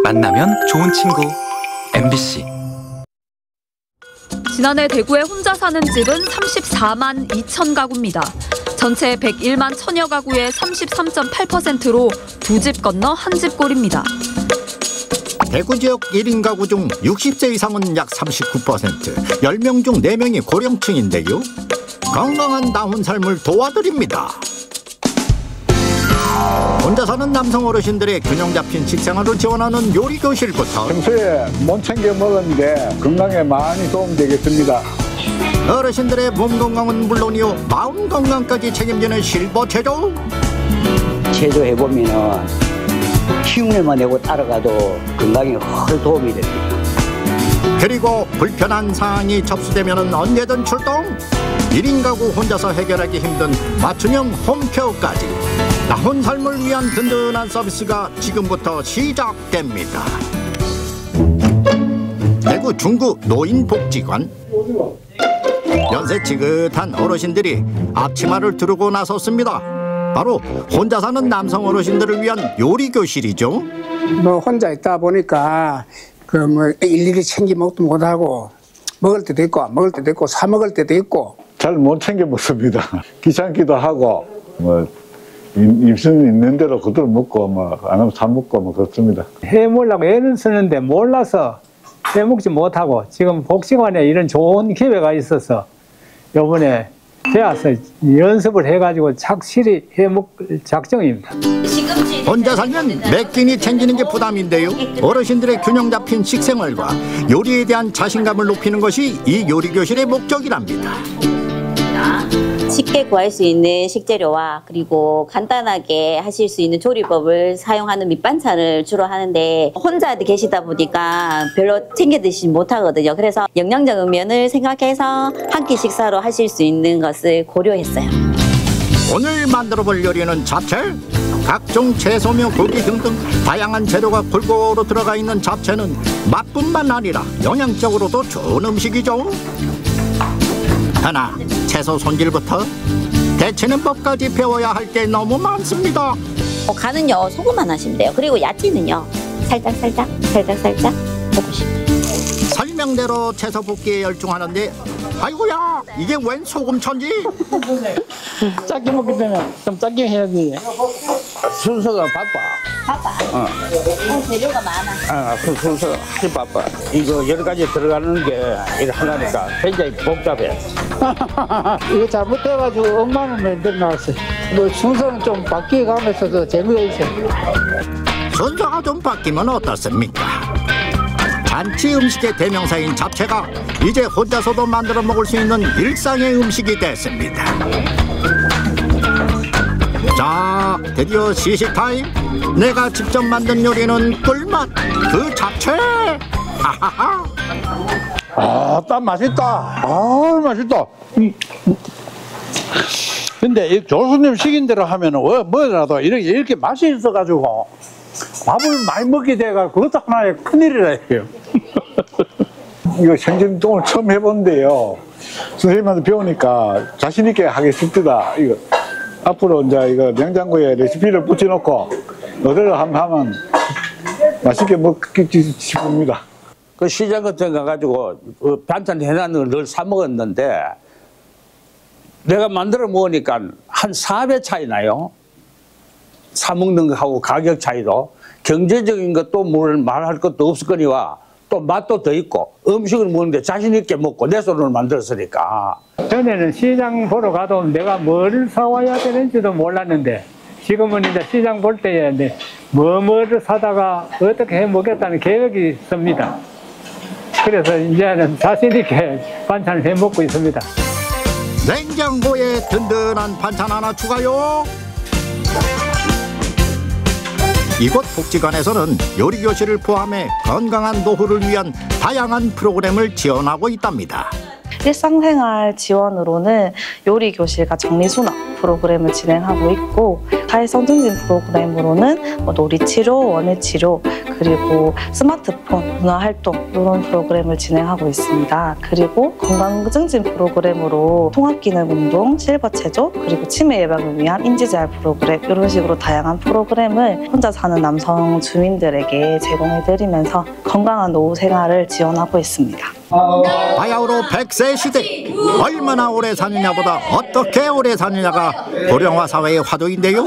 만나면 좋은 친구 MBC. 지난해 대구에 혼자 사는 집은 34만 2천 가구입니다. 전체 101만 1000여 가구의 33.8%로 두 집 건너 한 집 꼴입니다. 대구 지역 1인 가구 중 60세 이상은 약 39%, 10명 중 4명이 고령층인데요. 건강한 나훈 삶을 도와드립니다. 혼자 사는 남성 어르신들의 균형 잡힌 식생활을 지원하는 요리교실부터 평소에 못 챙겨 먹었는데 건강에 많이 도움되겠습니다. 어르신들의 몸 건강은 물론이요, 마음 건강까지 책임지는 실버 체조. 체조해보면 흉내만 내고 따라가도 건강에 훨 도움이 됩니다. 그리고 불편한 사항이 접수되면 언제든 출동. 1인 가구 혼자서 해결하기 힘든 맞춤형 홈케어까지 나훈 삶을 위한 든든한 서비스가 지금부터 시작됩니다. 대구 중구 노인복지관. 연세 지긋한 어르신들이 앞치마를 두르고 나섰습니다. 바로 혼자 사는 남성 어르신들을 위한 요리 교실이죠. 뭐 혼자 있다 보니까 그 뭐 일일이 챙겨 먹도 못하고 먹을 때도 있고 안 먹을 때도 있고 사 먹을 때도 있고 잘 못 챙겨 먹습니다. 귀찮기도 하고 뭐 입순 있는 대로 그대로 먹고 뭐 안 하면 사 먹고 뭐 그렇습니다. 해 먹으려고 애는 쓰는데 몰라서 해 먹지 못하고 지금 복지관에 이런 좋은 기회가 있어서 이번에 되어서 연습을 해가지고 착실히 해먹을 작정입니다. 혼자 살면 몇 끼니 챙기는 게 부담인데요. 어르신들의 균형 잡힌 식생활과 요리에 대한 자신감을 높이는 것이 이 요리교실의 목적이랍니다. 쉽게 구할 수 있는 식재료와 그리고 간단하게 하실 수 있는 조리법을 사용하는 밑반찬을 주로 하는데 혼자 계시다 보니까 별로 챙겨 드시지 못하거든요. 그래서 영양적 면을 생각해서 한 끼 식사로 하실 수 있는 것을 고려했어요. 오늘 만들어볼 요리는 잡채. 각종 채소며 고기 등등 다양한 재료가 골고루 들어가 있는 잡채는 맛뿐만 아니라 영양적으로도 좋은 음식이죠. 하나, 채소 손질부터 데치는 법까지 배워야 할 게 너무 많습니다. 간은요 소금만 하시면 돼요. 그리고 야채는요 살짝 볶으시면 돼요. 설명대로 채소 볶기에 열중하는데 아이고야, 이게 웬 소금천지? 작게 먹기 때문에 좀 작게 해야지. 순서가 바빠. 재료가 많아. 그 순서 아주 바빠. 이거 여러 가지 들어가는 게 이거 하나니까 굉장히 복잡해. 이거 잘못해가지고 엉망을 만들어 놨어요. 뭐 순서는 좀 바뀌어가면서도 재미가 있어요. 순서가 좀 바뀌면 어떻습니까? 잔치 음식의 대명사인 잡채가 이제 혼자서도 만들어 먹을 수 있는 일상의 음식이 됐습니다. 자, 드디어 시식 타임. 내가 직접 만든 요리는 꿀맛. 그 잡채. 하하하. 딱 맛있다. 맛있다. 근데 이 교수님 시킨 대로 하면은 뭐라도 이렇게 맛이 있어가지고 밥을 많이 먹게 돼가지고 그것도 하나의 큰일이라 해요. 이거 생전동을 처음 해본데요. 선생님한테 배우니까 자신 있게 하기 쉽더라. 이거 앞으로 이제 이거 냉장고에 레시피를 붙여놓고 그대로 하면 맛있게 먹기 싶습니다. 그 시장 같은 거 가가지고 반찬 해놨는 걸 늘 사 먹었는데 내가 만들어 먹으니까 한 4배 차이 나요. 사 먹는 거하고 가격 차이도. 경제적인 것도 말할 것도 없을 거니와 또 맛도 더 있고 음식을 먹는데 자신 있게 먹고 내 손으로 만들었으니까. 전에는 시장 보러 가도 내가 뭘 사와야 되는지도 몰랐는데 지금은 이제 시장 볼 때에 뭐를 사다가 어떻게 해 먹겠다는 계획이 있습니다. 그래서 이제는 자신 있게 반찬을 해 먹고 있습니다. 냉장고에 든든한 반찬 하나 추가요. 이곳 복지관에서는 요리교실을 포함해 건강한 노후를 위한 다양한 프로그램을 지원하고 있답니다. 일상생활 지원으로는 요리교실과 정리수납 프로그램을 진행하고 있고 사회성 증진 프로그램으로는 놀이치료, 원예치료 그리고 스마트폰 문화활동 이런 프로그램을 진행하고 있습니다. 그리고 건강증진 프로그램으로 통합기능 운동, 실버 체조, 그리고 치매 예방을 위한 인지재활 프로그램 이런 식으로 다양한 프로그램을 혼자 사는 남성 주민들에게 제공해드리면서 건강한 노후 생활을 지원하고 있습니다. 바야흐로 100세 시대, 얼마나 오래 사느냐보다 어떻게 오래 사느냐가 고령화 사회의 화두인데요.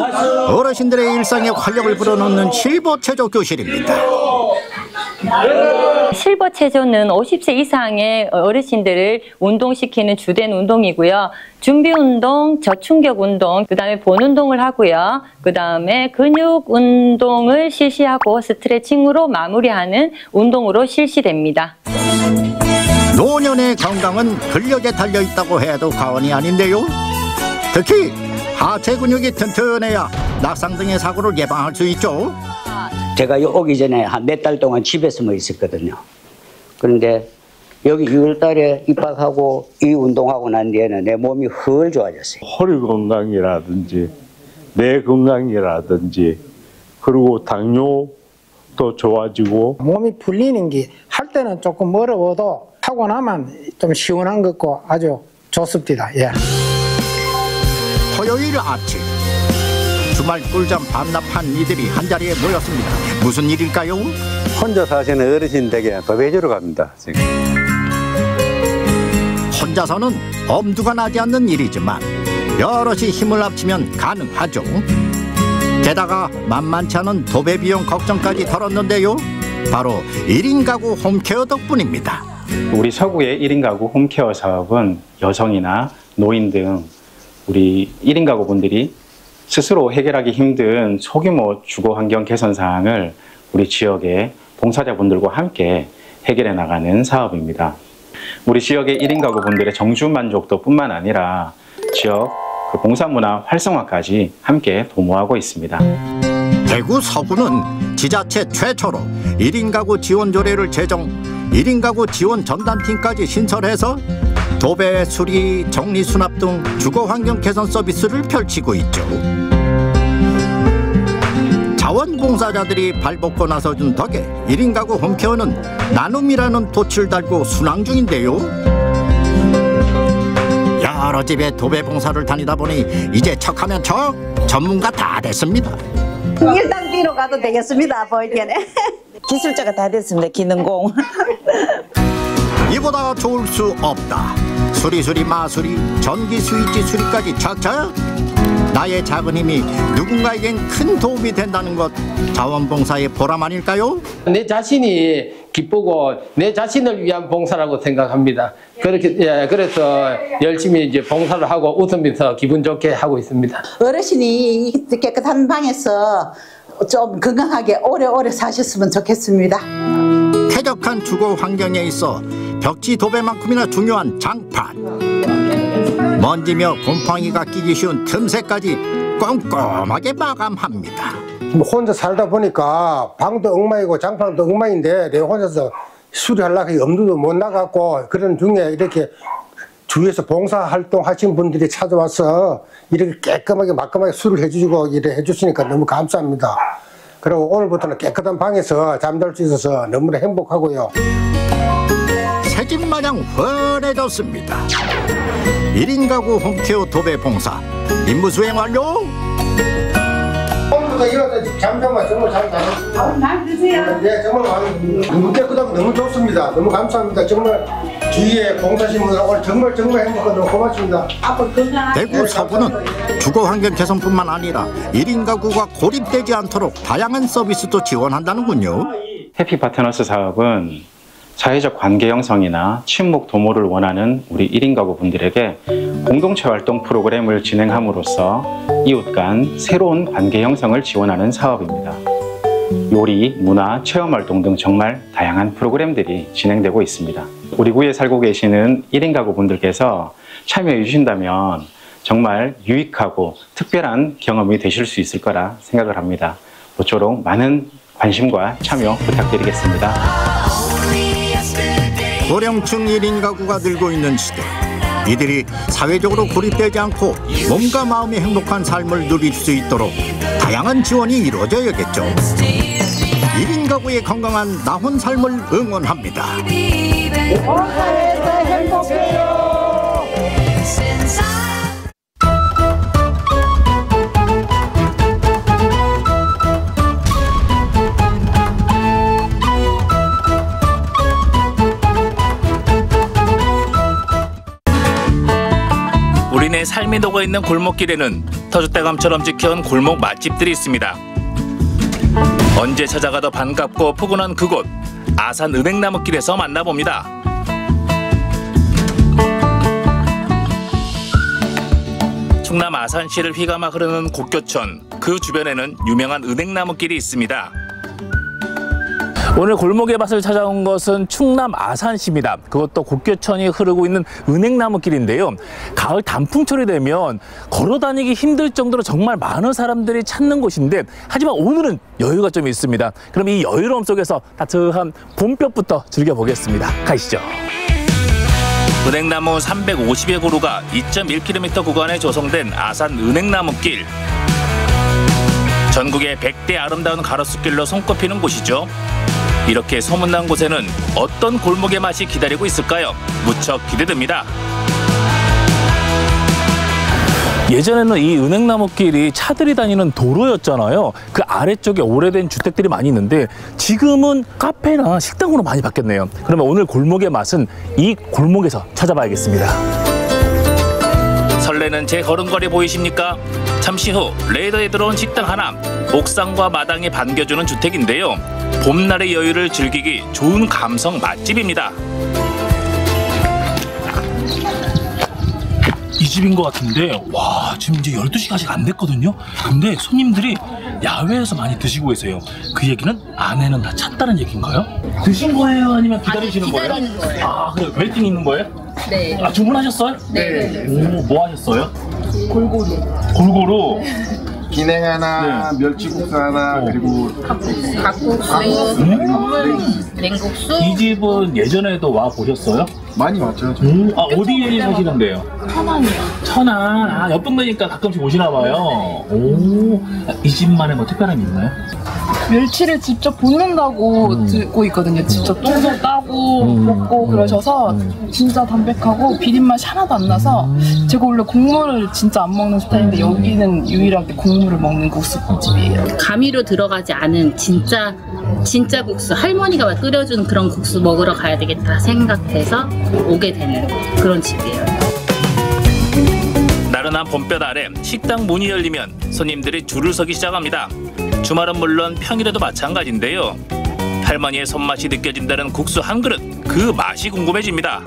어르신들의 일상에 활력을 불어넣는 실버 체조 교실입니다. 실버 체조는 50세 이상의 어르신들을 운동시키는 주된 운동이고요. 준비 운동, 저충격 운동, 그다음에 본 운동을 하고요. 그다음에 근육 운동을 실시하고 스트레칭으로 마무리하는 운동으로 실시됩니다. 노년의 건강은 근력에 달려있다고 해도 과언이 아닌데요. 특히 하체 근육이 튼튼해야 낙상 등의 사고를 예방할 수 있죠. 제가 오기 전에 한 몇 달 동안 집에서만 있었거든요. 그런데 여기 6월 달에 입학하고 이 운동하고 난 뒤에는 내 몸이 훨 좋아졌어요. 허리 건강이라든지 뇌 건강이라든지 그리고 당뇨도 좋아지고 몸이 풀리는 게 할 때는 조금 어려워도 하고 나면 좀 시원한 것 같고 아주 좋습니다. 예. 토요일 아침 주말 꿀잠 반납한 이들이 한자리에 모였습니다. 무슨 일일까요? 혼자 사시는 어르신 댁에 도배주러 갑니다. 지금. 혼자서는 엄두가 나지 않는 일이지만 여럿이 힘을 합치면 가능하죠. 게다가 만만치 않은 도배 비용 걱정까지 덜었는데요. 바로 1인 가구 홈케어 덕분입니다. 우리 서구의 1인 가구 홈케어 사업은 여성이나 노인 등 우리 1인 가구분들이 스스로 해결하기 힘든 소규모 주거 환경 개선 사항을 우리 지역의 봉사자분들과 함께 해결해 나가는 사업입니다. 우리 지역의 1인 가구분들의 정주 만족도뿐만 아니라 지역 봉사문화 활성화까지 함께 도모하고 있습니다. 대구 서구는 지자체 최초로 1인 가구 지원 조례를 제정, 1인 가구 지원 전담팀까지 신설해서 도배, 수리, 정리, 수납 등 주거 환경 개선 서비스를 펼치고 있죠. 자원봉사자들이 발벗고 나서준 덕에 1인 가구 홈케어는 나눔이라는 도치를 달고 순항 중인데요. 여러 집에 도배 봉사를 다니다 보니 이제 척하면 척 전문가 다 됐습니다. 1단계로 가도 되겠습니다. 보이게는 기술자가 다 됐습니다. 기능공. 이보다 좋을 수 없다. 수리수리 마수리, 전기 스위치 수리까지 척척. 나의 작은 힘이 누군가에겐 큰 도움이 된다는 것, 자원봉사의 보람 아닐까요? 내 자신이 기쁘고 내 자신을 위한 봉사라고 생각합니다. 그렇게 그래서 열심히 이제 봉사를 하고 웃으면서 기분 좋게 하고 있습니다. 어르신이 깨끗한 방에서 좀 건강하게 오래오래 사셨으면 좋겠습니다. 쾌적한 주거 환경에 있어 벽지 도배만큼이나 중요한 장판. 먼지며 곰팡이가 끼기 쉬운 틈새까지 꼼꼼하게 마감합니다. 혼자 살다 보니까 방도 엉망이고 장판도 엉망인데 내가 혼자서 수리하려고 엄두도 못 나갔고 그런 중에 이렇게 주위에서 봉사활동 하신 분들이 찾아와서 이렇게 깨끗하게 말끔하게 수리를 해주시고 이래 해주시니까 너무 감사합니다. 그리고 오늘부터는 깨끗한 방에서 잠잘 수 있어서 너무나 행복하고요. 새집 마냥 훤해졌습니다. 1인 가구 홈케어 도배 봉사 임무 수행 완료. 오늘부터 이어서 잠깐만 정말 잘 다녔습니다. 많이 드세요. 네, 정말 많이. 너무 깨끗하고 너무 좋습니다. 너무 감사합니다. 정말 주위에 봉사하신 분들 오늘 정말 행복하고 너무 고맙습니다. 앞으로 건강하게. 대구 서구는 주거 환경 개선뿐만 아니라 1인 가구가 고립되지 않도록 다양한 서비스도 지원한다는군요. 해피파트너스 사업은 사회적 관계 형성이나 친목 도모를 원하는 우리 1인 가구 분들에게 공동체 활동 프로그램을 진행함으로써 이웃 간 새로운 관계 형성을 지원하는 사업입니다. 요리, 문화, 체험 활동 등 정말 다양한 프로그램들이 진행되고 있습니다. 우리 구에 살고 계시는 1인 가구 분들께서 참여해 주신다면 정말 유익하고 특별한 경험이 되실 수 있을 거라 생각을 합니다. 모쪼록 많은 관심과 참여 부탁드리겠습니다. 고령층 1인 가구가 늘고 있는 시대, 이들이 사회적으로 고립되지 않고 몸과 마음이 행복한 삶을 누릴 수 있도록 다양한 지원이 이루어져야겠죠. 1인 가구의 건강한 나혼 삶을 응원합니다. 봉사해서 행복해요. 우리네 삶이 녹아있는 골목길에는 터줏대감처럼 지켜온 골목 맛집들이 있습니다. 언제 찾아가도 반갑고 포근한 그곳, 아산 은행나무길에서 만나봅니다. 충남 아산시를 휘감아 흐르는 곡교천, 그 주변에는 유명한 은행나무길이 있습니다. 오늘 골목의 맛을 찾아온 것은 충남 아산시입니다. 그것도 곡교천이 흐르고 있는 은행나무길인데요. 가을 단풍철이 되면 걸어다니기 힘들 정도로 정말 많은 사람들이 찾는 곳인데, 하지만 오늘은 여유가 좀 있습니다. 그럼 이 여유로움 속에서 따뜻한 봄볕부터 즐겨보겠습니다. 가시죠. 은행나무 350여 그루가 2.1km 구간에 조성된 아산 은행나무길. 전국의 100대 아름다운 가로수길로 손꼽히는 곳이죠. 이렇게 소문난 곳에는 어떤 골목의 맛이 기다리고 있을까요? 무척 기대됩니다. 예전에는 이 은행나무길이 차들이 다니는 도로였잖아요. 그 아래쪽에 오래된 주택들이 많이 있는데 지금은 카페나 식당으로 많이 바뀌었네요. 그러면 오늘 골목의 맛은 이 골목에서 찾아봐야겠습니다. 설레는 제 걸음걸이 보이십니까? 잠시 후 레이더에 들어온 식당 하나, 옥상과 마당이 반겨주는 주택인데요. 봄날의 여유를 즐기기 좋은 감성 맛집입니다. 이 집인 것 같은데, 와, 지금 이제 12시가 아직 안 됐거든요. 근데 손님들이 야외에서 많이 드시고 계세요. 그 얘기는 안에는 다 찼다는 얘기인가요? 드신 거예요? 아니면 기다리시는 거예요? 기다리는 거예요. 아, 그래요? 웨이팅 있는 거예요? 네. 아, 주문하셨어요? 네. 오, 뭐 하셨어요? 골고루. 골고루? 기냉 하나, 멸치국수 하나, 그리고 갓국수, 냉국수. 이 집은 예전에도 와 보셨어요? 많이 왔죠. 아, 어디에 사시는데요? 천안이요. 천안. 아, 옆 동네니까 가끔씩 오시나 봐요. 오, 이 집만의 뭐 특별함이 있나요? 멸치를 직접 볶는다고 듣고 있거든요. 직접 똥도 따고 볶고 그러셔서 진짜 담백하고 비린맛이 하나도 안 나서, 제가 원래 국물을 진짜 안 먹는 스타일인데 여기는 유일하게 국물을 먹는 국수집이에요. 가미로 들어가지 않은 진짜 국수, 할머니가 끓여주는 그런 국수 먹으러 가야 되겠다 생각해서 오게 되는 그런 집이에요. 나른한 봄볕 아래 식당 문이 열리면 손님들이 줄을 서기 시작합니다. 주말은 물론 평일에도 마찬가지인데요. 할머니의 손맛이 느껴진다는 국수 한 그릇, 그 맛이 궁금해집니다.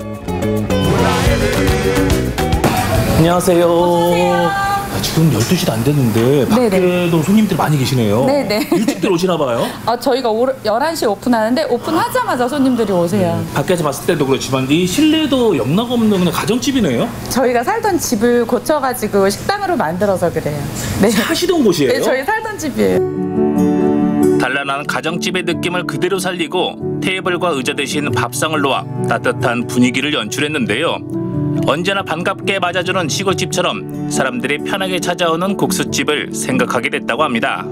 안녕하세요. 지금 12시도 안 됐는데 밖에도 손님들이 많이 계시네요. 네네. 일찍들 오시나 봐요. 저희가 11시에 오픈하는데 오픈하자마자 손님들이 오세요. 밖에서 봤을 때도 그렇지만 이 실내도 영락 없는 그냥 가정집이네요. 저희가 살던 집을 고쳐가지고 식당으로 만들어서 그래요. 네. 사시던 곳이에요? 네, 저희 살던 집이에요. 단란한 가정집의 느낌을 그대로 살리고 테이블과 의자 대신 밥상을 놓아 따뜻한 분위기를 연출했는데요. 언제나 반갑게 맞아주는 시골집처럼 사람들이 편하게 찾아오는 국수집을 생각하게 됐다고 합니다.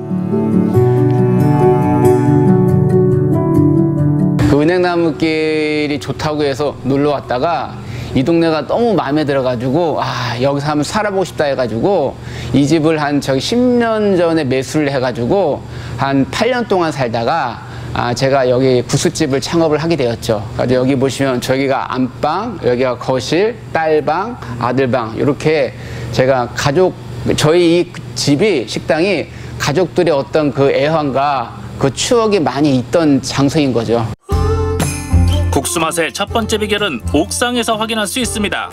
그 은행나무길이 좋다고 해서 놀러 왔다가 이 동네가 너무 마음에 들어가지고 여기서 한번 살아보고 싶다 해가지고 이 집을 한 10년 전에 매수를 해가지고 한 8년 동안 살다가 제가 여기 국수집을 창업을 하게 되었죠. 여기 보시면 저기가 안방, 여기가 거실, 딸방, 아들방, 이렇게 제가 저희 이 집이, 식당이 가족들의 어떤 그 애환과 그 추억이 많이 있던 장소인 거죠. 국수 맛의 첫 번째 비결은 옥상에서 확인할 수 있습니다.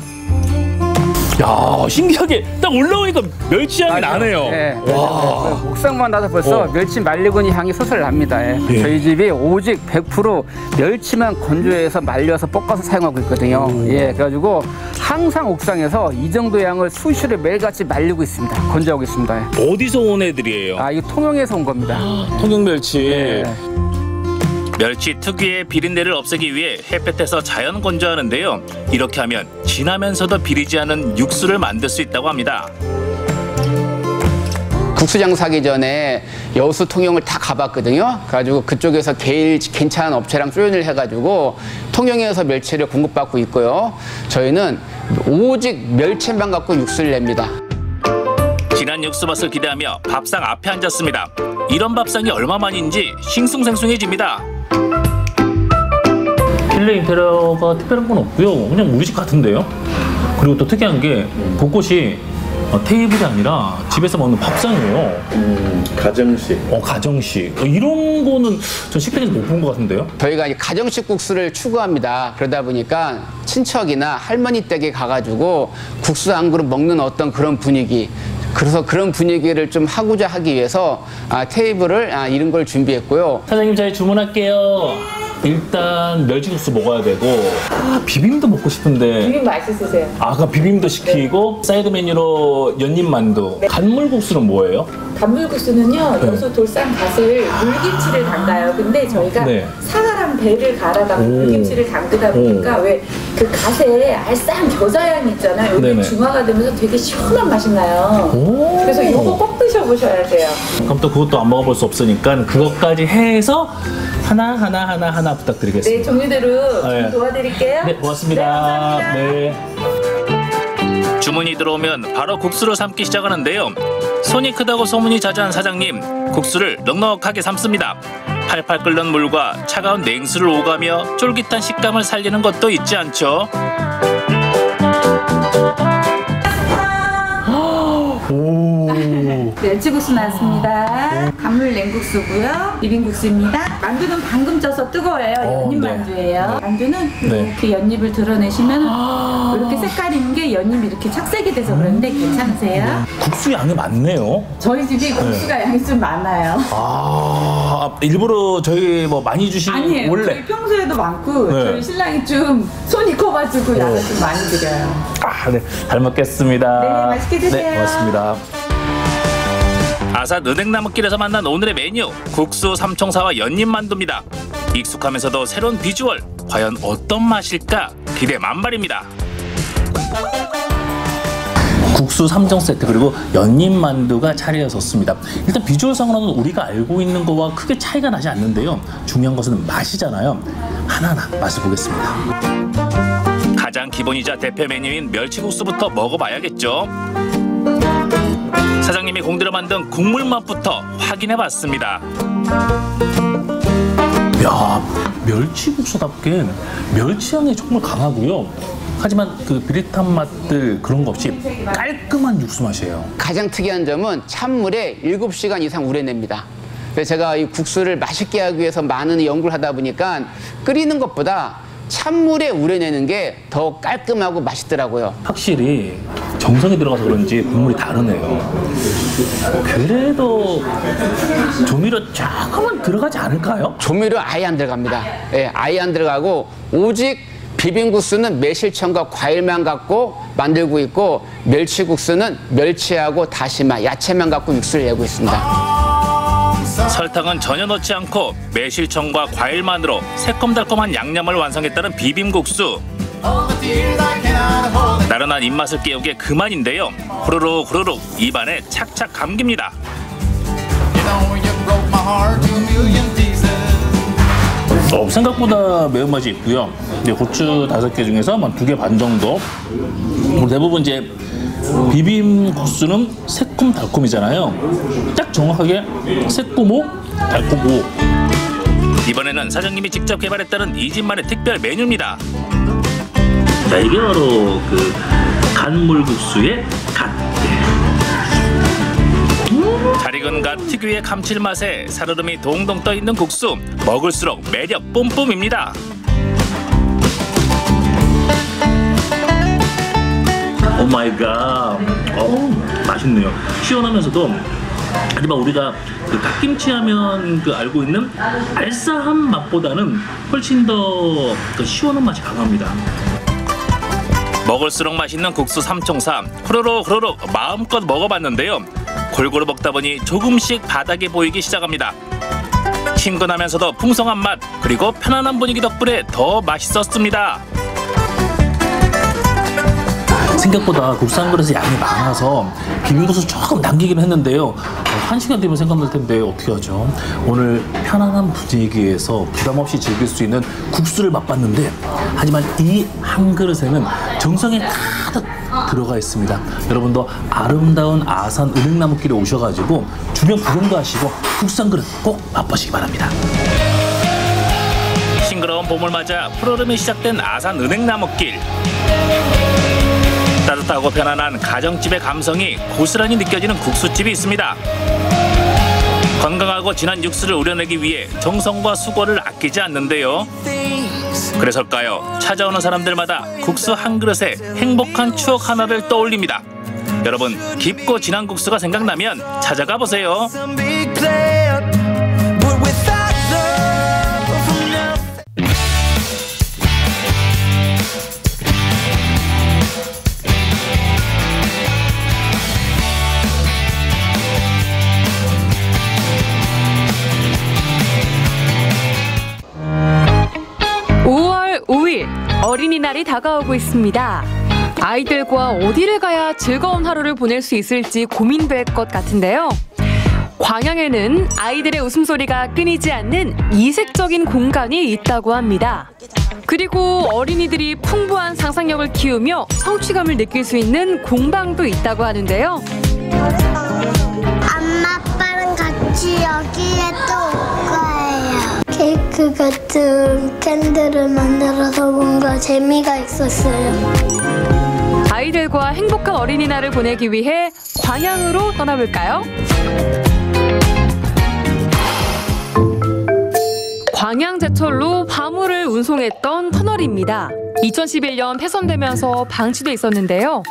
야, 신기하게 딱 올라오니까 멸치향이 나네요. 네. 와. 옥상만 나서 벌써 멸치 말리고니 향이 솔솔 납니다. 예. 저희 집이 오직 100% 멸치만 건조해서 말려서 볶아서 사용하고 있거든요. 예, 그래가지고 항상 옥상에서 이 정도 양을 수시로 매일같이 말리고 있습니다. 건조하고 있습니다. 예. 어디서 온 애들이에요? 이거 통영에서 온 겁니다. 통영 멸치. 예. 멸치 특유의 비린내를 없애기 위해 햇볕에서 자연 건조하는데요. 이렇게 하면 진하면서도 비리지 않은 육수를 만들 수 있다고 합니다. 국수장 사기 전에 여수 통영을 다 가봤거든요. 그래가지고 그쪽에서 제일 괜찮은 업체랑 조인을 해가지고 통영에서 멸치를 공급받고 있고요. 저희는 오직 멸치만 갖고 육수를 냅니다. 진한 육수맛을 기대하며 밥상 앞에 앉았습니다. 이런 밥상이 얼마만인지 싱숭생숭해집니다. 실내 인테리어가 특별한 건 없고요. 그냥 우리 집 같은데요. 그리고 또 특이한 게 곳곳이 테이블이 아니라 집에서 먹는 밥상이에요. 가정식. 가정식. 이런 거는 전 식당에서 못 본 것 같은데요. 저희가 가정식 국수를 추구합니다. 그러다 보니까 친척이나 할머니 댁에 가가지고 국수 한 그릇 먹는 어떤 그런 분위기. 그래서 그런 분위기를 좀 하고자 하기 위해서 테이블을 이런 걸 준비했고요. 사장님, 저희 주문할게요. 일단 멸치국수 먹어야 되고 비빔도 먹고 싶은데. 비빔 맛있으세요? 아까 비빔도 시키고 사이드 메뉴로 연잎만두. 네. 간물국수는 뭐예요? 간물국수는요, 네. 여수 돌산 갓을 물김치를 담가요. 근데 저희가 네. 사과랑 배를 갈아다 물김치를 담그다 보니까 왜 그 갓에 알싸한 겨자향 있잖아요. 여기 네네. 중화가 되면서 되게 시원한 맛이 나요. 오. 그래서 이거 꼭 드셔보셔야 돼요. 그럼 또 그것도 안 먹어볼 수 없으니까 그것까지 해서 하나 부탁드리겠습니다. 네, 종류대로 좀 네. 도와드릴게요. 네, 고맙습니다. 네. 주문이 들어오면 바로 국수를 삶기 시작하는데요. 손이 크다고 소문이 자자한 사장님, 국수를 넉넉하게 삶습니다. 팔팔 끓는 물과 차가운 냉수를 오가며 쫄깃한 식감을 살리는 것도 잊지 않죠. 멸치국수 나왔습니다. 간물 냉국수고요. 비빔국수입니다. 만두는 방금 쪄서 뜨거워요. 연잎 네. 만두예요. 만두는 네. 이렇게 연잎을 드러내시면 이렇게 색깔 있는 게 연잎이 이렇게 착색이 돼서 그런데 괜찮으세요? 국수 양이 많네요. 저희 집이 국수가 양이 좀 많아요. 일부러 저희 뭐 많이 주시는 아니에요. 원래. 저희 평소에도 많고 네. 저희 신랑이 좀 손이 커가지고 양을 좀 많이 드려요. 네, 잘 먹겠습니다. 네, 맛있게 드세요. 네, 고맙습니다. 아산 은행나무길에서 만난 오늘의 메뉴, 국수 삼총사와 연잎만두입니다. 익숙하면서도 새로운 비주얼, 과연 어떤 맛일까 기대 만발입니다. 국수 3종 세트 그리고 연잎만두가 자리에 섰습니다. 일단 비주얼상으로는 우리가 알고 있는 거와 크게 차이가 나지 않는데요. 중요한 것은 맛이잖아요. 하나하나 맛을 보겠습니다. 가장 기본이자 대표 메뉴인 멸치국수부터 먹어봐야겠죠. 사장님이 공들여 만든 국물 맛부터 확인해봤습니다. 야, 멸치국수답게 멸치향이 정말 강하고요. 하지만 그 비릿한 맛들 그런 거 없이 깔끔한 육수 맛이에요. 가장 특이한 점은 찬물에 7시간 이상 우려냅니다. 그래서 제가 이 국수를 맛있게 하기 위해서 많은 연구를 하다 보니까 끓이는 것보다 찬물에 우려내는 게 더 깔끔하고 맛있더라고요. 확실히 정성이 들어가서 그런지 국물이 다르네요. 그래도 조미료 조금은 들어가지 않을까요? 조미료 아예 안 들어갑니다. 예, 아예 안 들어가고 오직 비빔국수는 매실청과 과일만 갖고 만들고 있고 멸치국수는 멸치하고 다시마, 야채만 갖고 육수를 내고 있습니다. 설탕은 전혀 넣지 않고 매실청과 과일만으로 새콤달콤한 양념을 완성했다는 비빔국수. 나른한 입맛을 깨우게 그만인데요. 후루룩 후루룩 입안에 착착 감깁니다. 생각보다 매운맛이 있고요. 고추 5개 중에서 한 2개 반 정도. 대부분 이제 비빔국수는 새콤달콤이잖아요. 딱 정확하게 새콤오, 달콤오. 이번에는 사장님이 직접 개발했다는 이 집만의 특별 메뉴입니다. 자, 이게 바로 그 간물국수의 갓. 잘 익은 갓 특유의 감칠맛에 살얼음이 동동 떠있는 국수. 먹을수록 매력 뿜뿜입니다. 오 마이 갓. 맛있네요. 시원하면서도 하지만 우리가 그 갓김치 하면 그 알고 있는 알싸한 맛보다는 훨씬 더 그 시원한 맛이 강합니다. 먹을수록 맛있는 국수 삼총사. 후루룩 후루룩 마음껏 먹어봤는데요. 골고루 먹다 보니 조금씩 바닥에 보이기 시작합니다. 친근하면서도 풍성한 맛, 그리고 편안한 분위기 덕분에 더 맛있었습니다. 생각보다 국수 한 그릇에 양이 많아서 비빔국수 조금 남기긴 했는데요. 한 시간 되면 생각날 텐데 어떻게 하죠? 오늘 편안한 분위기에서 부담 없이 즐길 수 있는 국수를 맛봤는데 하지만 이 한 그릇에는 정성이 가득 들어가 있습니다. 여러분도 아름다운 아산 은행나무길에 오셔가지고 주변 구경도 하시고 국수 한 그릇 꼭 맛보시기 바랍니다. 싱그러운 봄을 맞아 푸르름이 시작된 아산 은행나무길. 따뜻하고 편안한 가정집의 감성이 고스란히 느껴지는 국수집이 있습니다. 건강하고 진한 육수를 우려내기 위해 정성과 수고를 아끼지 않는데요. 그래서일까요? 찾아오는 사람들마다 국수 한 그릇에 행복한 추억 하나를 떠올립니다. 여러분, 깊고 진한 국수가 생각나면 찾아가 보세요. 5일 어린이날이 다가오고 있습니다. 아이들과 어디를 가야 즐거운 하루를 보낼 수 있을지 고민될 것 같은데요. 광양에는 아이들의 웃음소리가 끊이지 않는 이색적인 공간이 있다고 합니다. 그리고 어린이들이 풍부한 상상력을 키우며 성취감을 느낄 수 있는 공방도 있다고 하는데요. 엄마, 아빠랑 같이 여기에 또 올 거예요. 케이크 같은 캔들을 만들어서 뭔가 재미가 있었어요. 아이들과 행복한 어린이날을 보내기 위해 광양으로 떠나볼까요? 광양 제철로 화물을 운송했던 터널입니다. 2011년 폐선되면서 방치돼 있었는데요.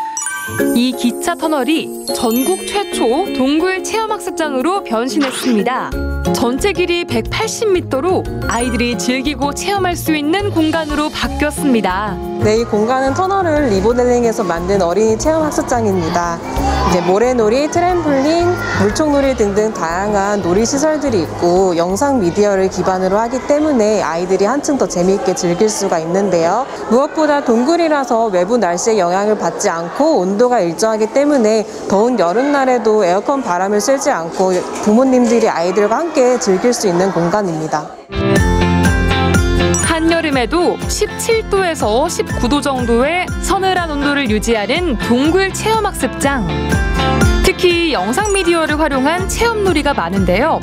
이 기차 터널이 전국 최초 동굴 체험학습장으로 변신했습니다. 전체 길이 180m로 아이들이 즐기고 체험할 수 있는 공간으로 바뀌었습니다. 네, 이 공간은 터널을 리모델링해서 만든 어린이 체험학습장입니다. 이제 모래놀이, 트램폴린, 물총놀이 등등 다양한 놀이시설들이 있고 영상 미디어를 기반으로 하기 때문에 아이들이 한층 더 재미있게 즐길 수가 있는데요. 무엇보다 동굴이라서 외부 날씨의 영향을 받지 않고 온도가 일정하기 때문에 더운 여름날에도 에어컨 바람을 쐬지 않고 부모님들이 아이들과 함께 즐길 수 있는 공간입니다. 한여름에도 17도에서 19도 정도의 서늘한 온도를 유지하는 동굴 체험학습장. 특히 영상 미디어를 활용한 체험놀이가 많은데요.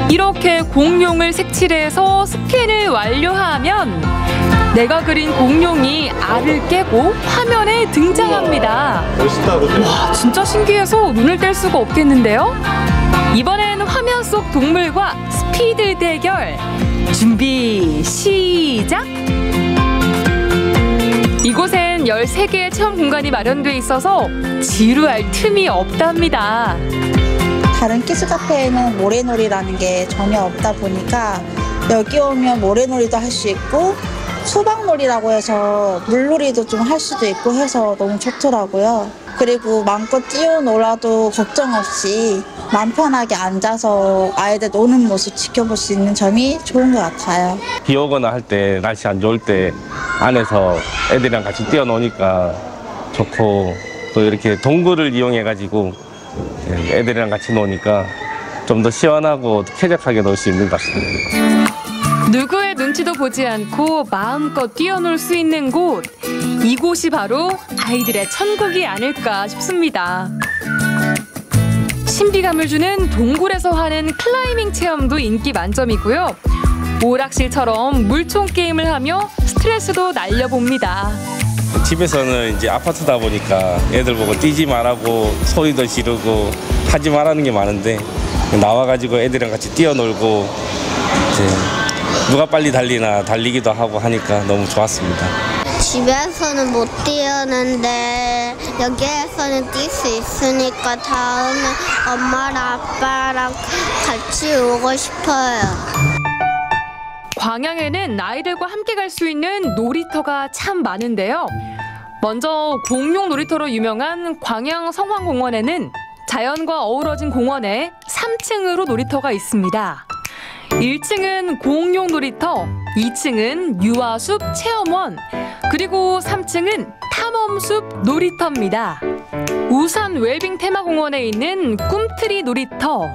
이렇게 공룡을 색칠해서 스캔을 완료하면 내가 그린 공룡이 알을 깨고 화면에 등장합니다. 멋있다, 그죠? 와, 진짜 신기해서 눈을 뗄 수가 없겠는데요. 이번엔 화면 속 동물과 스피드 대결. 준비 시작! 이곳엔 13개의 체험 공간이 마련돼 있어서 지루할 틈이 없답니다. 다른 키즈 카페에는 모래놀이라는 게 전혀 없다 보니까 여기 오면 모래놀이도 할 수 있고 수박놀이라고 해서 물놀이도 좀 할 수도 있고 해서 너무 좋더라고요. 그리고 마음껏 뛰어놀아도 걱정 없이 마음 편하게 앉아서 아이들 노는 모습 지켜볼 수 있는 점이 좋은 것 같아요. 비 오거나 할 때 날씨 안 좋을 때 안에서 애들이랑 같이 뛰어노니까 좋고 또 이렇게 동굴을 이용해가지고 애들이랑 같이 노니까 좀 더 시원하고 쾌적하게 놀 수 있는 것 같습니다. 누구의 눈치도 보지 않고 마음껏 뛰어놀 수 있는 곳. 이곳이 바로 아이들의 천국이 아닐까 싶습니다. 신비감을 주는 동굴에서 하는 클라이밍 체험도 인기 만점이고요. 오락실처럼 물총 게임을 하며 스트레스도 날려봅니다. 집에서는 이제 아파트다 보니까 애들 보고 뛰지 말라고 소리도 지르고 하지 말라는 게 많은데 나와가지고 애들이랑 같이 뛰어놀고 이제 누가 빨리 달리나 달리기도 하고 하니까 너무 좋았습니다. 집에서는 못 뛰었는데 여기에서는 뛸 수 있으니까 다음에 엄마랑 아빠랑 같이 오고 싶어요. 광양에는 아이들과 함께 갈 수 있는 놀이터가 참 많은데요. 먼저 공룡 놀이터로 유명한 광양 성황공원에는 자연과 어우러진 공원에 3층으로 놀이터가 있습니다. 1층은 공룡 놀이터, 2층은 유아숲 체험원, 그리고 3층은 탐험숲 놀이터입니다. 우산 웰빙 테마공원에 있는 꿈트리 놀이터.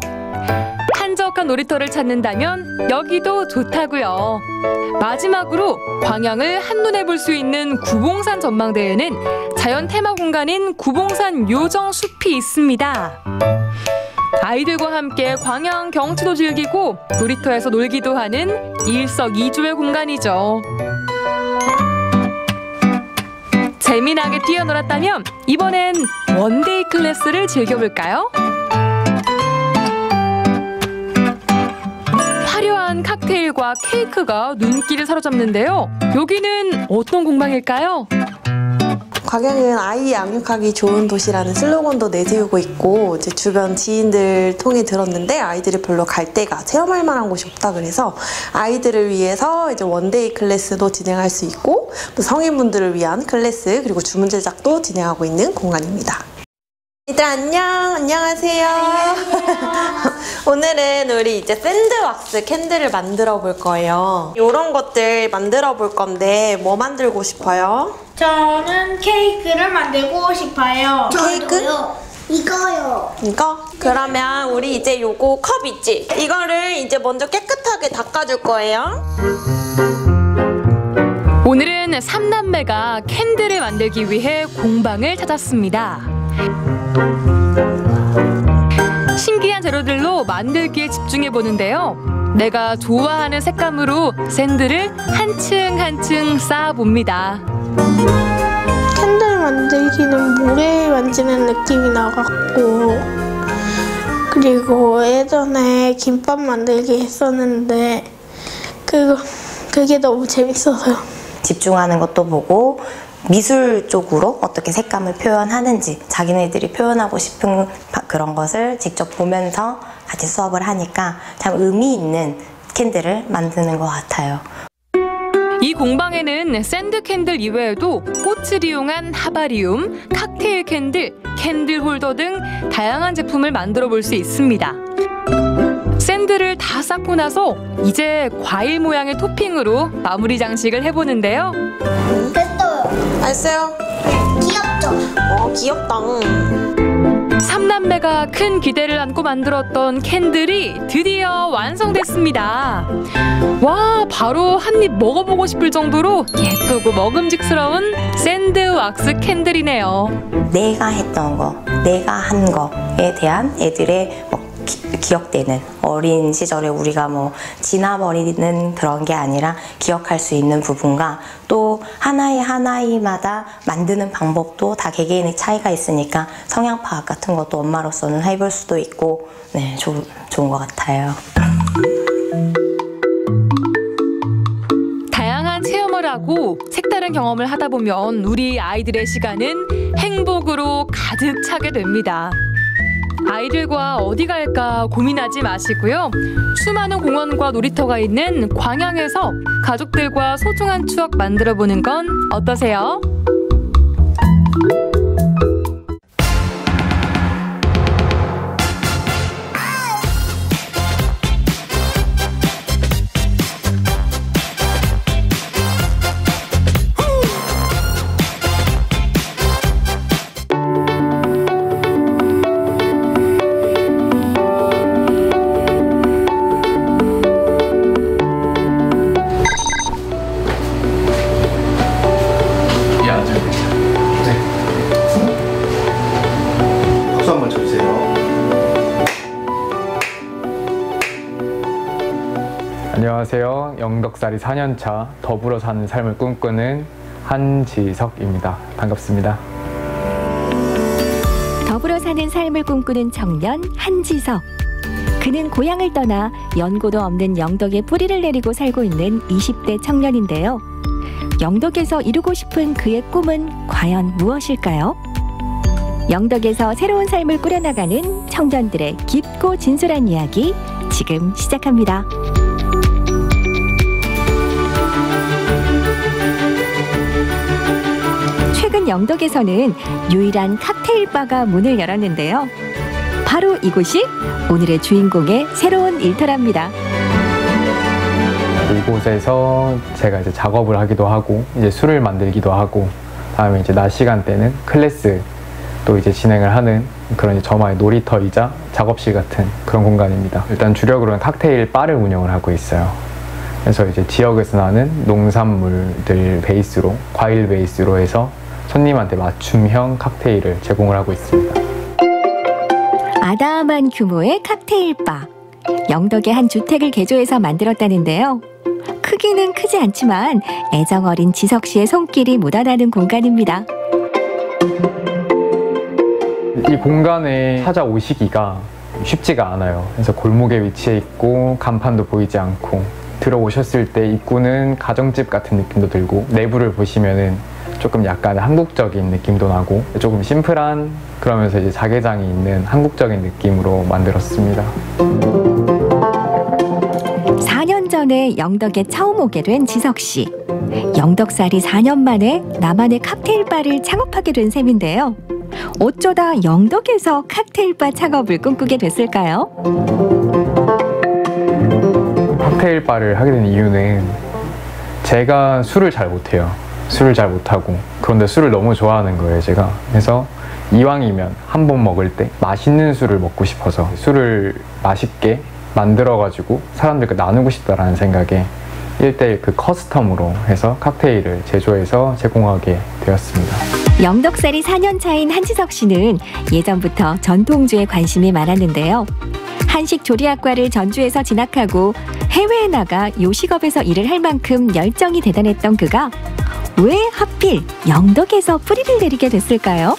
한적한 놀이터를 찾는다면 여기도 좋다고요. 마지막으로 광양을 한눈에 볼 수 있는 구봉산 전망대에는 자연 테마 공간인 구봉산 요정숲이 있습니다. 아이들과 함께 광양 경치도 즐기고 놀이터에서 놀기도 하는 일석이조의 공간이죠. 재미나게 뛰어놀았다면 이번엔 원데이 클래스를 즐겨볼까요? 화려한 칵테일과 케이크가 눈길을 사로잡는데요. 여기는 어떤 공방일까요? 광양은 아이 양육하기 좋은 도시라는 슬로건도 내세우고 있고 이제 주변 지인들 통해 들었는데 아이들이 별로 갈 데가 체험할 만한 곳이 없다 그래서 아이들을 위해서 이제 원데이 클래스도 진행할 수 있고 또 성인분들을 위한 클래스 그리고 주문 제작도 진행하고 있는 공간입니다. 얘들 안녕하세요. 오늘은 우리 이제 샌드왁스 캔들을 만들어 볼 거예요. 이런 것들 만들어 볼 건데 뭐 만들고 싶어요? 저는 케이크를 만들고 싶어요. 케이크? 이거요. 이거? 그러면 우리 이제 요거 컵 있지? 이거를 이제 먼저 깨끗하게 닦아줄 거예요. 오늘은 삼남매가 캔들을 만들기 위해 공방을 찾았습니다. 신기한 재료들로 만들기에 집중해 보는데요. 내가 좋아하는 색감으로 샌드를 한층 한층 쌓아봅니다. 캔들 만들기는 모래 만지는 느낌이 나갖고 그리고 예전에 김밥 만들기 했었는데 그게 너무 재밌어서요. 집중하는 것도 보고 미술 쪽으로 어떻게 색감을 표현하는지 자기네들이 표현하고 싶은 그런 것을 직접 보면서 같이 수업을 하니까 참 의미 있는 캔들을 만드는 것 같아요. 이 공방에는 샌드 캔들 이외에도 꽃을 이용한 하바리움, 칵테일 캔들, 캔들 홀더 등 다양한 제품을 만들어 볼 수 있습니다. 샌드를 다 쌓고 나서 이제 과일 모양의 토핑으로 마무리 장식을 해보는데요. 됐어요. 알았어요? 귀엽죠? 귀엽다. 삼남매가 큰 기대를 안고 만들었던 캔들이 드디어 완성됐습니다. 와, 바로 한 입 먹어보고 싶을 정도로 예쁘고 먹음직스러운 샌드왁스 캔들이네요. 내가 했던 거, 내가 한 거에 대한 애들의 기억되는 어린 시절에 우리가 뭐 지나버리는 그런 게 아니라 기억할 수 있는 부분과 또 하나하나마다 만드는 방법도 다 개개인의 차이가 있으니까 성향 파악 같은 것도 엄마로서는 해볼 수도 있고 네, 좋은 것 같아요. 다양한 체험을 하고 색다른 경험을 하다 보면 우리 아이들의 시간은 행복으로 가득 차게 됩니다. 아이들과 어디 갈까 고민하지 마시고요. 수많은 공원과 놀이터가 있는 광양에서 가족들과 소중한 추억 만들어보는 건 어떠세요? 안녕하세요. 영덕살이 4년차 더불어 사는 삶을 꿈꾸는 한지석입니다. 반갑습니다. 더불어 사는 삶을 꿈꾸는 청년 한지석. 그는 고향을 떠나 연고도 없는 영덕에 뿌리를 내리고 살고 있는 20대 청년인데요. 영덕에서 이루고 싶은 그의 꿈은 과연 무엇일까요? 영덕에서 새로운 삶을 꾸려나가는 청년들의 깊고 진솔한 이야기 지금 시작합니다. 최근 영덕에서는 유일한 칵테일바가 문을 열었는데요. 바로 이곳이 오늘의 주인공의 새로운 일터랍니다. 이곳에서 제가 이제 작업을 하기도 하고 이제 술을 만들기도 하고 다음에 이제 낮 시간대는 클래스 또 이제 진행을 하는 그런 저만의 놀이터이자 작업실 같은 그런 공간입니다. 일단 주력으로는 칵테일 바를 운영을 하고 있어요. 그래서 이제 지역에서 나는 농산물들 베이스로, 과일 베이스로 해서 손님한테 맞춤형 칵테일을 제공을 하고 있습니다. 아담한 규모의 칵테일 바. 영덕의 한 주택을 개조해서 만들었다는데요. 크기는 크지 않지만 애정 어린 지석 씨의 손길이 묻어나는 공간입니다. 이 공간에 찾아오시기가 쉽지가 않아요. 그래서 골목에 위치해 있고 간판도 보이지 않고 들어오셨을 때 입구는 가정집 같은 느낌도 들고 내부를 보시면은 조금 약간 한국적인 느낌도 나고 조금 심플한 그러면서 이제 자개장이 있는 한국적인 느낌으로 만들었습니다. 4년 전에 영덕에 처음 오게 된 지석 씨. 영덕살이 4년 만에 나만의 칵테일 바를 창업하게 된 셈인데요. 어쩌다 영덕에서 칵테일 바 창업을 꿈꾸게 됐을까요? 칵테일 바를 하게 된 이유는 제가 술을 잘 못해요. 술을 잘 못하고 그런데 술을 너무 좋아하는 거예요, 제가. 그래서 이왕이면 한 번 먹을 때 맛있는 술을 먹고 싶어서 술을 맛있게 만들어가지고 사람들과 나누고 싶다라는 생각에 1:1 그 커스텀으로 해서 칵테일을 제조해서 제공하게 되었습니다. 영덕살이 4년 차인 한지석 씨는 예전부터 전통주에 관심이 많았는데요. 한식조리학과를 전주에서 진학하고 해외에 나가 요식업에서 일을 할 만큼 열정이 대단했던 그가 왜 하필 영덕에서 뿌리를 내리게 됐을까요?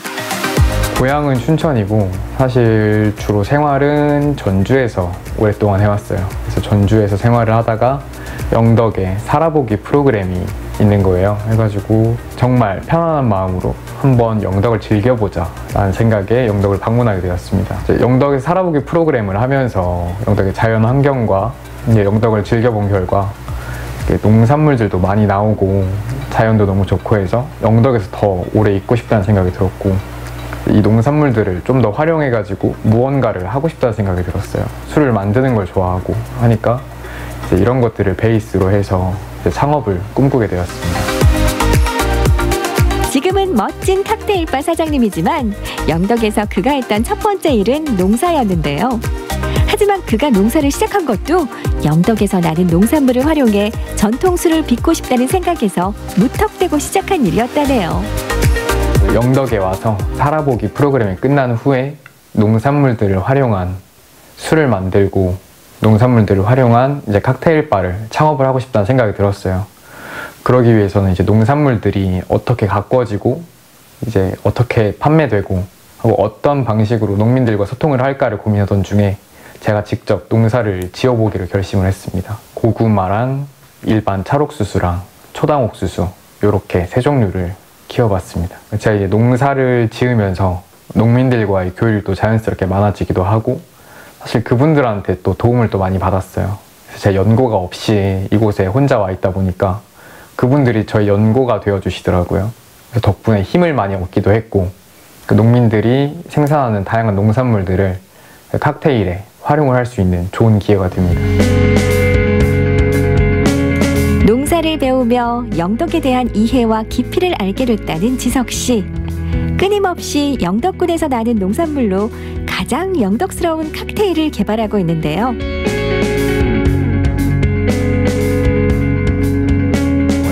고향은 춘천이고 사실 주로 생활은 전주에서 오랫동안 해왔어요. 그래서 전주에서 생활을 하다가 영덕에 살아보기 프로그램이 있는 거예요. 해가지고 정말 편안한 마음으로 한번 영덕을 즐겨보자 라는 생각에 영덕을 방문하게 되었습니다. 영덕에 살아보기 프로그램을 하면서 영덕의 자연 환경과 영덕을 즐겨본 결과 농산물들도 많이 나오고 자연도 너무 좋고 해서 영덕에서 더 오래 있고 싶다는 생각이 들었고 이 농산물들을 좀 더 활용해가지고 무언가를 하고 싶다는 생각이 들었어요. 술을 만드는 걸 좋아하고 하니까 이제 이런 것들을 베이스로 해서 이제 창업을 꿈꾸게 되었습니다. 지금은 멋진 칵테일바 사장님이지만 영덕에서 그가 했던 첫 번째 일은 농사였는데요. 하지만 그가 농사를 시작한 것도 영덕에서 나는 농산물을 활용해 전통술을 빚고 싶다는 생각에서 무턱대고 시작한 일이었다네요. 영덕에 와서 살아보기 프로그램이 끝난 후에 농산물들을 활용한 술을 만들고 농산물들을 활용한 이제 칵테일 바를 창업을 하고 싶다는 생각이 들었어요. 그러기 위해서는 이제 농산물들이 어떻게 가꿔지고 이제 어떻게 판매되고 하고 어떤 방식으로 농민들과 소통을 할까를 고민하던 중에 제가 직접 농사를 지어보기로 결심을 했습니다. 고구마랑 일반 찰옥수수랑 초당옥수수 이렇게 세 종류를 키워봤습니다. 제가 이제 농사를 지으면서 농민들과의 교류도 자연스럽게 많아지기도 하고 사실 그분들한테 또 도움을 또 많이 받았어요. 그래서 제 연고가 없이 이곳에 혼자 와 있다 보니까 그분들이 저의 연고가 되어주시더라고요. 덕분에 힘을 많이 얻기도 했고 그 농민들이 생산하는 다양한 농산물들을 칵테일에 활용을 할 수 있는 좋은 기회가 됩니다. 농사를 배우며 영덕에 대한 이해와 깊이를 알게 됐다는 지석 씨. 끊임없이 영덕군에서 나는 농산물로 가장 영덕스러운 칵테일을 개발하고 있는데요.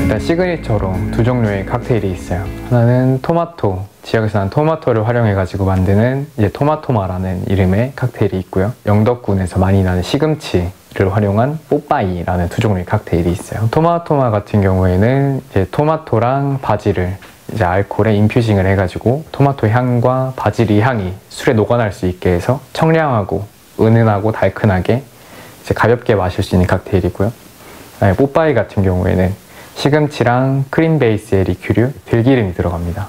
일단 시그니처로 두 종류의 칵테일이 있어요. 하나는 토마토, 지역에서 난 토마토를 활용해가지고 만드는 이제 토마토마라는 이름의 칵테일이 있고요. 영덕군에서 많이 나는 시금치를 활용한 뽀빠이라는 두 종류의 칵테일이 있어요. 토마토마 같은 경우에는 이제 토마토랑 바질을 이제 알코올에 인퓨징을 해가지고 토마토 향과 바질의 향이 술에 녹아날 수 있게 해서 청량하고 은은하고 달큰하게 이제 가볍게 마실 수 있는 칵테일이고요. 뽀빠이 같은 경우에는 시금치랑 크림 베이스의 리큐류, 들기름이 들어갑니다.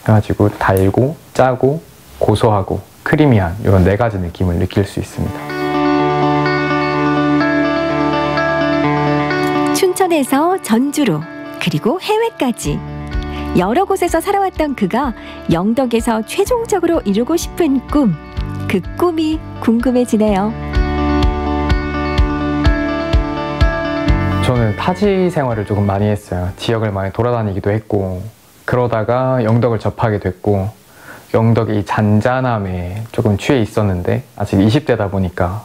그래가지고 달고 짜고 고소하고 크리미한 이런 네 가지 느낌을 느낄 수 있습니다. 춘천에서 전주로 그리고 해외까지 여러 곳에서 살아왔던 그가 영덕에서 최종적으로 이루고 싶은 꿈, 그 꿈이 궁금해지네요. 저는 타지 생활을 조금 많이 했어요. 지역을 많이 돌아다니기도 했고 그러다가 영덕을 접하게 됐고 영덕의 이 잔잔함에 조금 취해 있었는데 아직 20대다 보니까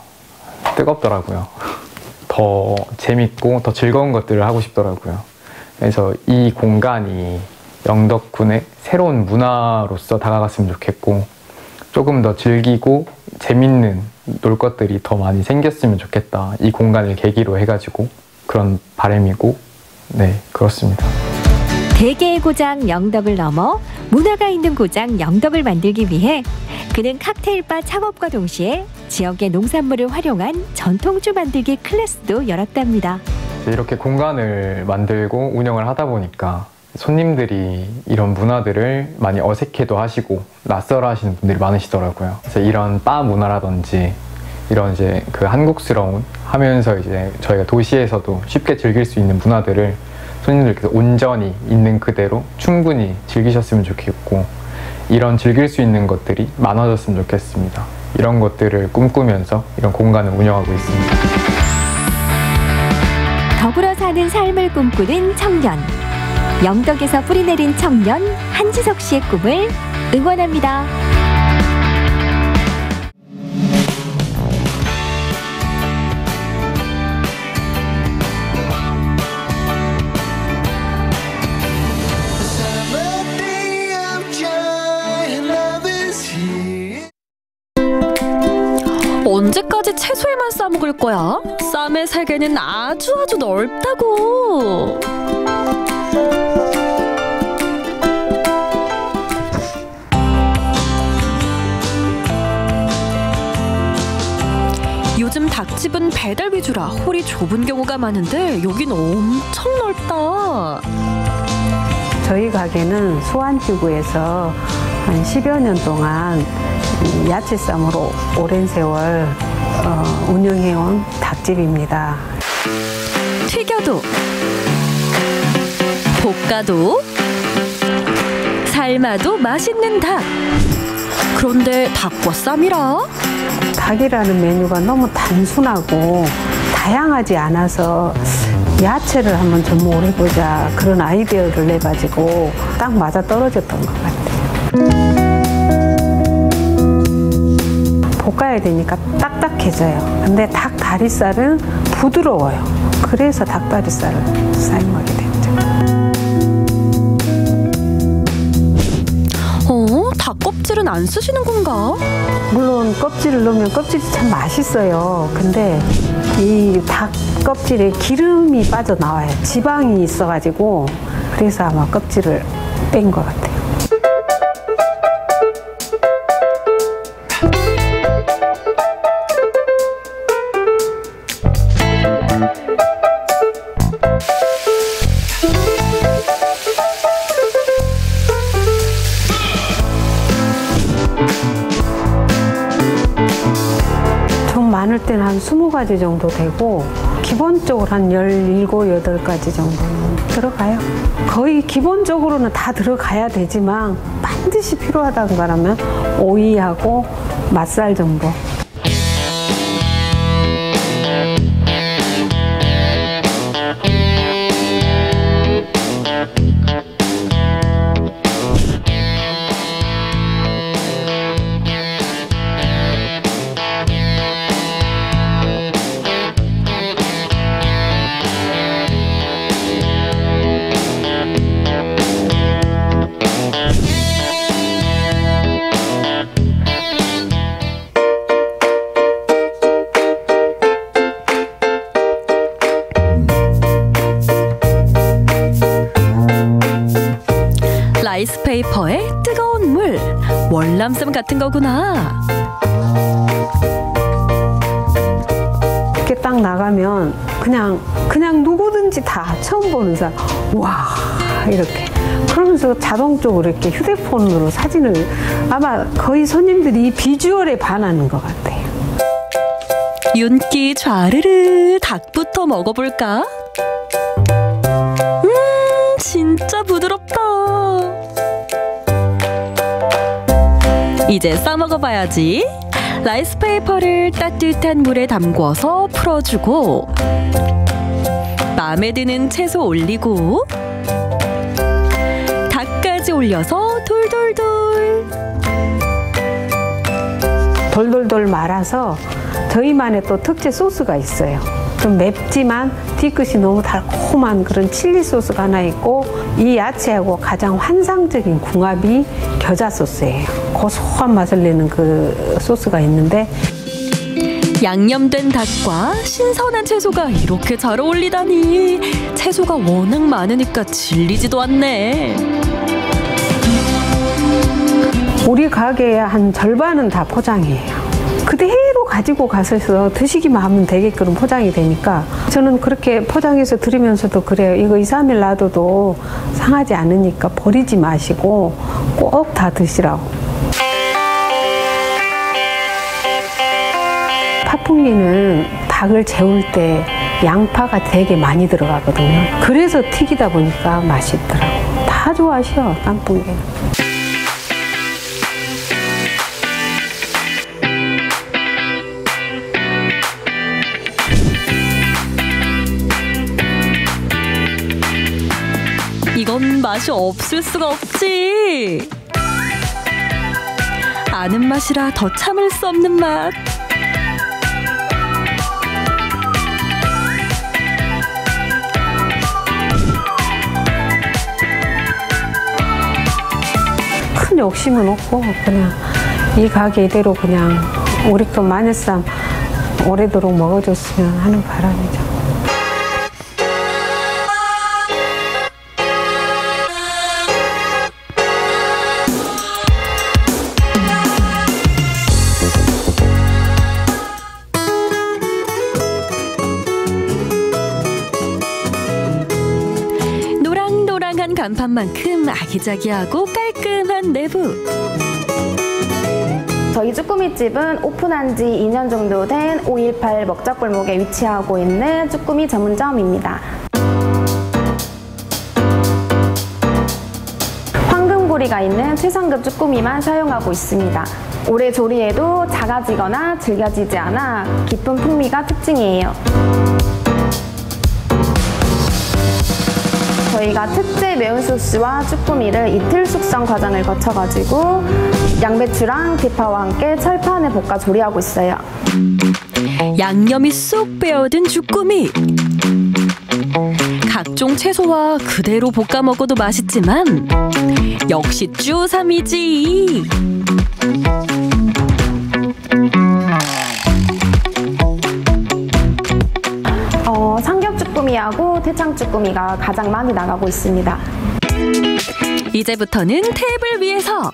뜨겁더라고요. 더 재밌고 더 즐거운 것들을 하고 싶더라고요. 그래서 이 공간이 영덕군의 새로운 문화로서 다가갔으면 좋겠고 조금 더 즐기고 재밌는 놀 것들이 더 많이 생겼으면 좋겠다. 이 공간을 계기로 해가지고 그런 바람이고 네, 그렇습니다. 대게의 고장 영덕을 넘어 문화가 있는 고장 영덕을 만들기 위해 그는 칵테일바 창업과 동시에 지역의 농산물을 활용한 전통주 만들기 클래스도 열었답니다. 이렇게 공간을 만들고 운영을 하다 보니까 손님들이 이런 문화들을 많이 어색해도 하시고 낯설어 하시는 분들이 많으시더라고요. 그래서 이런 바 문화라든지 이런 이제 그 한국스러운 하면서 이제 저희가 도시에서도 쉽게 즐길 수 있는 문화들을 손님들께서 온전히 있는 그대로 충분히 즐기셨으면 좋겠고 이런 즐길 수 있는 것들이 많아졌으면 좋겠습니다. 이런 것들을 꿈꾸면서 이런 공간을 운영하고 있습니다. 더불어 사는 삶을 꿈꾸는 청년. 영덕에서 뿌리내린 청년 한지석 씨의 꿈을 응원합니다. 언제까지 채소에만 싸먹을 거야? 쌈의 세계는 아주 넓다고. 요즘 닭집은 배달 위주라 홀이 좁은 경우가 많은데 여긴 엄청 넓다. 저희 가게는 수안지구에서 한 10여 년 동안 야채쌈으로 오랜 세월 운영해온 닭집입니다. 튀겨도 볶아도 삶아도 맛있는 닭. 그런데 닭과 쌈이라? 닭이라는 메뉴가 너무 단순하고 다양하지 않아서 야채를 한번 접목을 해보자 그런 아이디어를 내가지고 딱 맞아 떨어졌던 것 같아요. 볶아야 되니까 딱딱해져요. 근데 닭 다리살은 부드러워요. 그래서 닭다리살을 사용하게 됐죠. 닭 껍질은 안 쓰시는 건가? 물론 껍질을 넣으면 껍질이 참 맛있어요. 근데 이 닭 껍질에 기름이 빠져나와요. 지방이 있어가지고 그래서 아마 껍질을 뺀 것 같아요. 많을 때는 한 20가지 정도 되고 기본적으로 한 17, 18가지 정도는 들어가요. 거의 기본적으로는 다 들어가야 되지만 반드시 필요하다는 거라면 오이하고 맛살 정도. 라이스페이퍼에 뜨거운 물, 월남쌈 같은 거구나. 이렇게 딱 나가면 그냥 누구든지 다 처음 보는 사람, 와 이렇게 그러면서 자동적으로 이렇게 휴대폰으로 사진을 아마 거의 손님들이 비주얼에 반하는 것 같아요. 윤기 좌르르 닭부터 먹어볼까? 진짜 부드럽다. 이제 싸먹어봐야지. 라이스페이퍼를 따뜻한 물에 담궈서 풀어주고 마음에 드는 채소 올리고 닭까지 올려서 돌돌돌. 돌돌돌 말아서 저희만의 또 특제 소스가 있어요. 좀 맵지만 뒤끝이 너무 달콤한 그런 칠리 소스가 하나 있고, 이 야채하고 가장 환상적인 궁합이 겨자 소스예요. 고소한 맛을 내는 그 소스가 있는데, 양념된 닭과 신선한 채소가 이렇게 잘 어울리다니. 채소가 워낙 많으니까 질리지도 않네. 우리 가게의 한 절반은 다 포장이에요. 그대로 가지고 가서 드시기만 하면 되게끔 포장이 되니까 저는 그렇게 포장해서 드리면서도 그래요. 이거 2, 3일 놔둬도 상하지 않으니까 버리지 마시고 꼭 다 드시라고. 팥풍기는 닭을 재울 때 양파가 되게 많이 들어가거든요. 그래서 튀기다 보니까 맛있더라고. 다 좋아하셔, 깐풍기는. 이건 맛이 없을 수가 없지. 아는 맛이라 더 참을 수 없는 맛. 큰 욕심은 없고 그냥 이 가게 이대로 그냥 우리 거 마늘쌈 오래도록 먹어줬으면 하는 바람이죠. 노랑노랑한 간판만큼 아기자기하고 깔끔한 내부. 저희 쭈꾸미집은 오픈한 지 2년 정도 된 518 먹자골목에 위치하고 있는 쭈꾸미 전문점입니다. 황금고리가 있는 최상급 쭈꾸미만 사용하고 있습니다. 오래 조리해도 작아지거나 질겨지지 않아 깊은 풍미가 특징이에요. 저희가 특제 매운 소스와 쭈꾸미를 이틀 숙성 과정을 거쳐가지고 양배추랑 대파와 함께 철판에 볶아 조리하고 있어요. 양념이 쏙 배어든 쭈꾸미. 각종 채소와 그대로 볶아 먹어도 맛있지만 역시 쭈삼이지. 삼겹쭈꾸미하고 태창쭈꾸미가 가장 많이 나가고 있습니다. 이제부터는 탭을 위해서.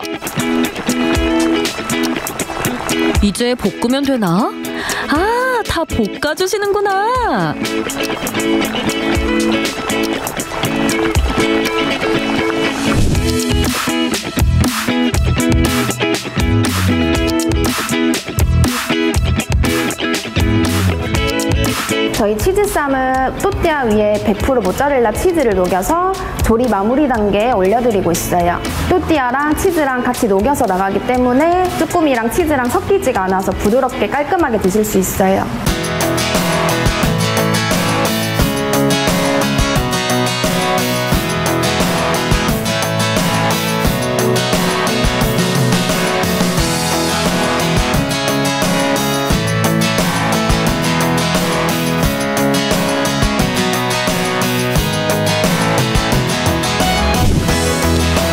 이제 볶으면 되나? 아, 다 볶아주시는구나. 저희 치즈쌈은 또띠아 위에 100% 모짜렐라 치즈를 녹여서 조리 마무리 단계에 올려드리고 있어요. 또띠아랑 치즈랑 같이 녹여서 나가기 때문에 쭈꾸미랑 치즈랑 섞이지가 않아서 부드럽게 깔끔하게 드실 수 있어요.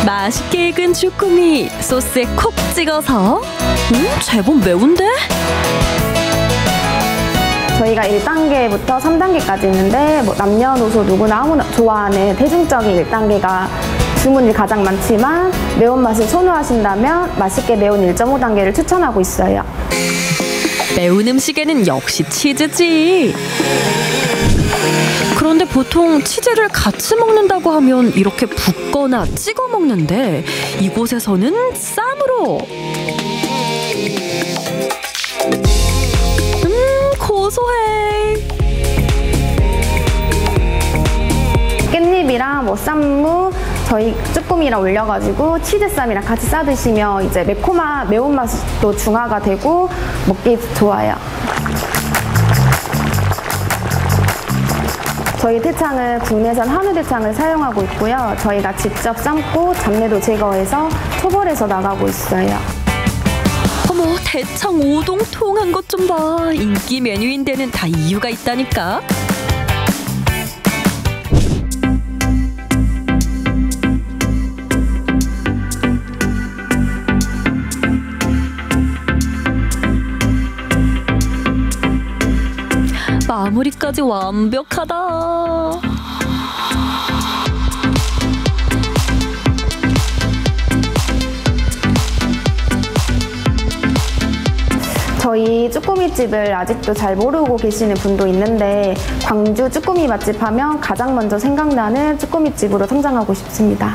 맛있게 익은 쭈꾸미 소스에 콕 찍어서 제법 매운데? 저희가 1단계부터 3단계까지 있는데 남녀노소 누구나 아무나 좋아하는 대중적인 1단계가 주문이 가장 많지만 매운맛을 선호하신다면 맛있게 매운 1.5단계를 추천하고 있어요. 매운 음식에는 역시 치즈지. 그런데 보통 치즈를 같이 먹는다고 하면 이렇게 붓거나 찍어 먹는데 이곳에서는 쌈으로. 고소해. 깻잎이랑 쌈무 저희 쭈꾸미랑 올려가지고 치즈쌈이랑 같이 싸드시면 이제 매운맛도 중화가 되고 먹기 좋아요. 저희 태창은 국내산 한우 대창을 사용하고 있고요. 저희가 직접 삶고 잡내도 제거해서 초벌해서 나가고 있어요. 어머, 대창 오동통한 것 좀 봐. 인기 메뉴인 데는 다 이유가 있다니까. 마무리까지 완벽하다. 저희 쭈꾸미집을 아직도 잘 모르고 계시는 분도 있는데 광주 쭈꾸미 맛집 하면 가장 먼저 생각나는 쭈꾸미집으로 성장하고 싶습니다.